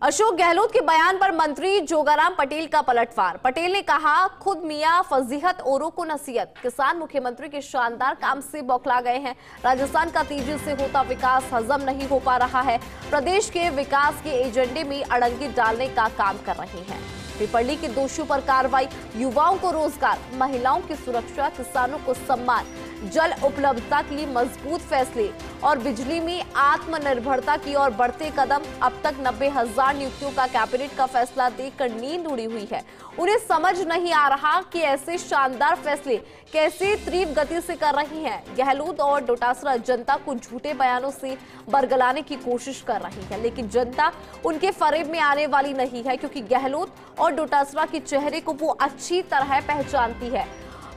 अशोक गहलोत के बयान पर मंत्री जोगाराम पटेल का पलटवार। पटेल ने कहा, खुद मियां फजीहत औरों को नसीहत। किसान मुख्यमंत्री के शानदार काम से बौखला गए हैं। राजस्थान का तेजी से होता विकास हजम नहीं हो पा रहा है। प्रदेश के विकास के एजेंडे में अड़ंगी डालने का काम कर रहे हैं। पिपली के दोषियों पर कार्रवाई, युवाओं को रोजगार, महिलाओं की सुरक्षा, किसानों को सम्मान, जल उपलब्धता के लिए मजबूत फैसले और बिजली में आत्मनिर्भरता की ओर बढ़ते कदम। अब तक 90,000 नियुक्तियों का कैबिनेट का फैसला देखकर नींद उड़ी हुई है। उन्हें समझ नहीं आ रहा कि ऐसे शानदार फैसले कैसे तीव्र गति से कर रही हैं। गहलोत और डोटासरा जनता को झूठे बयानों से बरगलाने की कोशिश कर रही है, लेकिन जनता उनके फरेब में आने वाली नहीं है, क्योंकि गहलोत और डोटासरा के चेहरे को वो अच्छी तरह पहचानती है।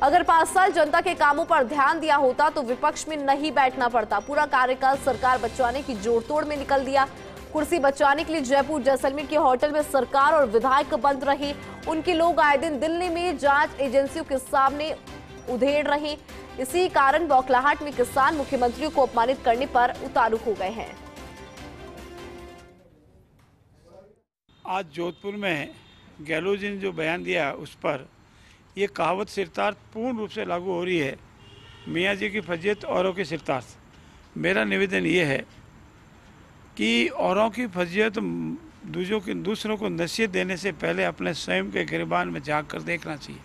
अगर 5 साल जनता के कामों पर ध्यान दिया होता तो विपक्ष में नहीं बैठना पड़ता। पूरा कार्यकाल सरकार बचाने की जोड़तोड़ में निकल दिया। कुर्सी बचाने के लिए जयपुर जैसलमेर के होटल में सरकार और विधायक बंद रहे। उनके लोग आए दिन दिल्ली में जांच एजेंसियों के सामने उधेड़ रहे। इसी कारण बौखलाहट में किसान मुख्यमंत्री को अपमानित करने पर उतारू हो गए हैं। आज जोधपुर में गहलोत जी ने जो बयान दिया उस पर ये कहावत सिरतार्थ पूर्ण रूप से लागू हो रही है, मियाँ जी की फजीयत औरों की सिरतार्थ। मेरा निवेदन ये है कि औरों की फजीयत दूसरों को नसीहत देने से पहले अपने स्वयं के गिरबान में झांक कर देखना चाहिए।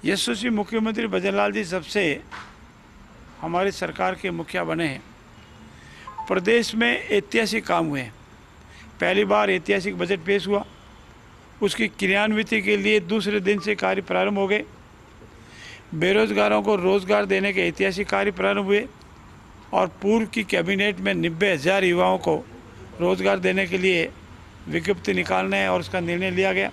यशस्वी मुख्यमंत्री भजन लाल जी सबसे हमारी सरकार के मुखिया बने हैं। प्रदेश में ऐतिहासिक काम हुए हैं। पहली बार ऐतिहासिक बजट पेश हुआ, उसकी क्रियान्विति के लिए दूसरे दिन से कार्य प्रारंभ हो गए। बेरोजगारों को रोजगार देने के ऐतिहासिक कार्य प्रारंभ हुए और पूर्व की कैबिनेट में 90,000 युवाओं को रोजगार देने के लिए विज्ञप्ति निकालने और उसका निर्णय लिया गया।